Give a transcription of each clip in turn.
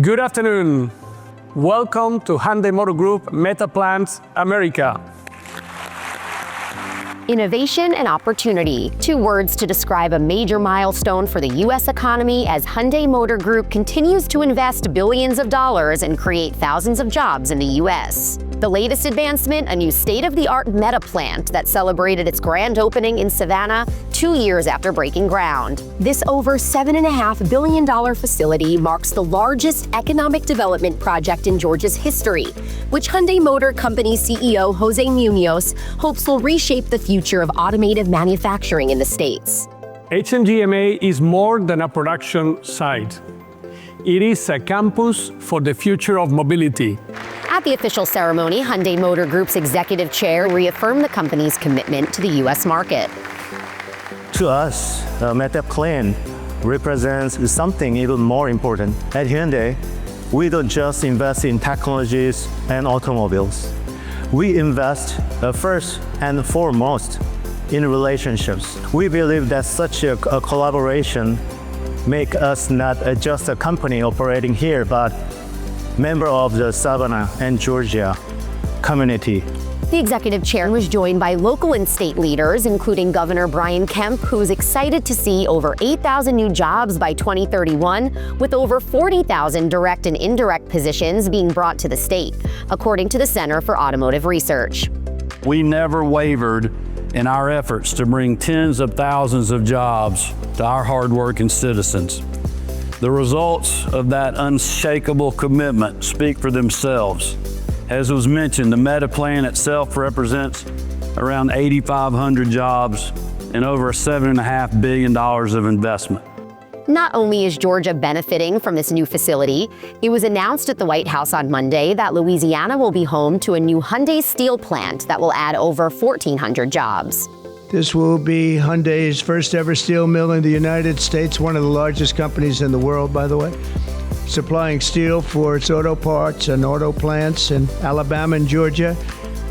Good afternoon. Welcome to Hyundai Motor Group Metaplant America. Innovation and opportunity, two words to describe a major milestone for the U.S. economy as Hyundai Motor Group continues to invest billions of dollars and create thousands of jobs in the U.S. The latest advancement, a new state-of-the-art Metaplant that celebrated its grand opening in Savannah 2 years after breaking ground. This over $7.5 billion facility marks the largest economic development project in Georgia's history, which Hyundai Motor Company CEO Jose Munoz hopes will reshape the future of automotive manufacturing in the States. HMGMA is more than a production site. It is a campus for the future of mobility. At the official ceremony, Hyundai Motor Group's executive chair reaffirmed the company's commitment to the U.S. market. To us, Metaplant represents something even more important. At Hyundai, we don't just invest in technologies and automobiles. We invest first and foremost in relationships. We believe that such a collaboration makes us not just a company operating here, but member of the Savannah and Georgia community. The executive chair was joined by local and state leaders, including Governor Brian Kemp, who is excited to see over 8,000 new jobs by 2031, with over 40,000 direct and indirect positions being brought to the state, according to the Center for Automotive Research. We never wavered in our efforts to bring tens of thousands of jobs to our hardworking citizens. The results of that unshakable commitment speak for themselves. As was mentioned, the Metaplant itself represents around 8,500 jobs and over $7.5 billion of investment. Not only is Georgia benefiting from this new facility, it was announced at the White House on Monday that Louisiana will be home to a new Hyundai steel plant that will add over 1,400 jobs. This will be Hyundai's first ever steel mill in the United States, one of the largest companies in the world, by the way, supplying steel for its auto parts and auto plants in Alabama and Georgia,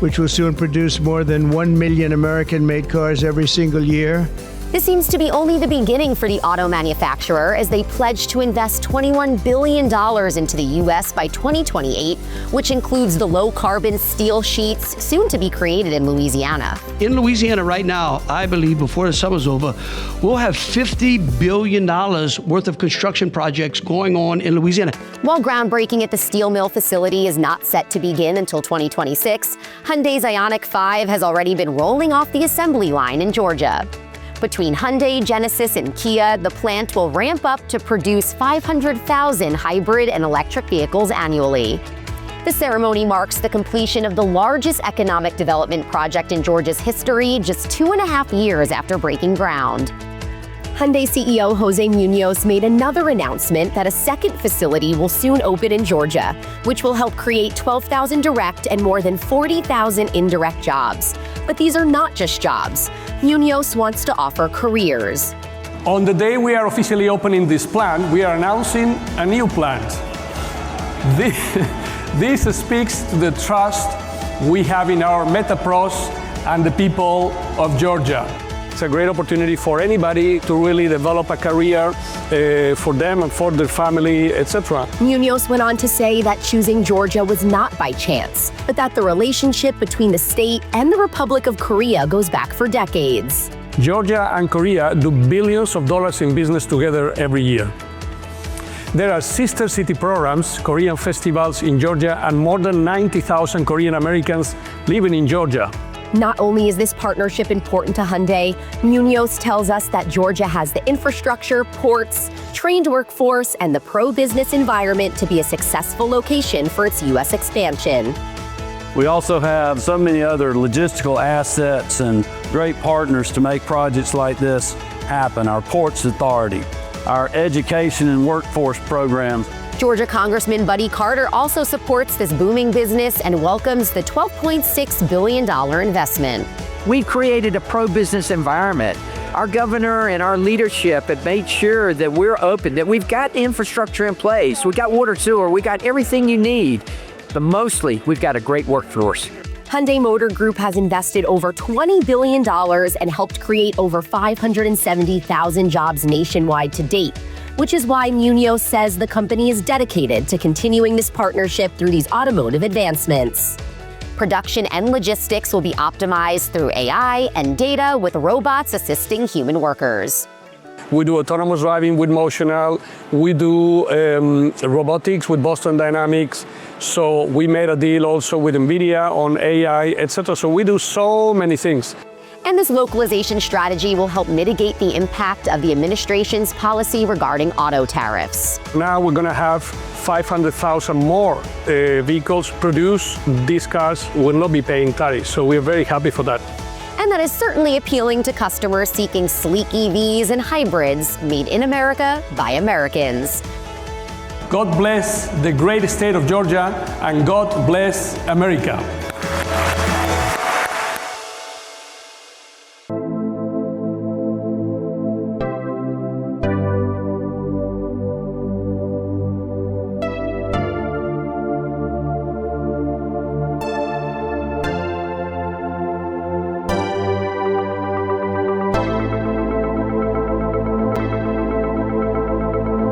which will soon produce more than 1 million American-made cars every single year. This seems to be only the beginning for the auto manufacturer as they pledge to invest $21 billion into the U.S. by 2028, which includes the low-carbon steel sheets soon to be created in Louisiana. In Louisiana right now, I believe before the summer's over, we'll have $50 billion worth of construction projects going on in Louisiana. While groundbreaking at the steel mill facility is not set to begin until 2026, Hyundai's Ioniq 5 has already been rolling off the assembly line in Georgia. Between Hyundai, Genesis, and Kia, the plant will ramp up to produce 500,000 hybrid and electric vehicles annually. The ceremony marks the completion of the largest economic development project in Georgia's history, just 2.5 years after breaking ground. Hyundai CEO Jose Munoz made another announcement that a second facility will soon open in Georgia, which will help create 12,000 direct and more than 40,000 indirect jobs. But these are not just jobs. Munoz wants to offer careers. On the day we are officially opening this plant, we are announcing a new plant. This speaks to the trust we have in our Metapros and the people of Georgia. It's a great opportunity for anybody to really develop a career for them and for their family, etc. Munoz went on to say that choosing Georgia was not by chance, but that the relationship between the state and the Republic of Korea goes back for decades. Georgia and Korea do billions of dollars in business together every year. There are sister city programs, Korean festivals in Georgia, and more than 90,000 Korean Americans living in Georgia. Not only is this partnership important to Hyundai, Munoz tells us that Georgia has the infrastructure, ports, trained workforce, and the pro-business environment to be a successful location for its U.S. expansion. We also have so many other logistical assets and great partners to make projects like this happen. Our Ports Authority, our education and workforce programs. Georgia Congressman Buddy Carter also supports this booming business and welcomes the $12.6 billion investment. We've created a pro-business environment. Our governor and our leadership have made sure that we're open, that we've got the infrastructure in place. We've got water, sewer, we got everything you need. But mostly, we've got a great workforce. Hyundai Motor Group has invested over $20 billion and helped create over 570,000 jobs nationwide to date, which is why Munoz says the company is dedicated to continuing this partnership through these automotive advancements. Production and logistics will be optimized through AI and data, with robots assisting human workers. We do autonomous driving with Motional. We do robotics with Boston Dynamics. So we made a deal also with NVIDIA on AI, etc. So we do so many things. And this localization strategy will help mitigate the impact of the administration's policy regarding auto tariffs. Now we're going to have 500,000 more vehicles produced. These cars will not be paying tariffs. So we're very happy for that. And that is certainly appealing to customers seeking sleek EVs and hybrids made in America by Americans. God bless the great state of Georgia, and God bless America.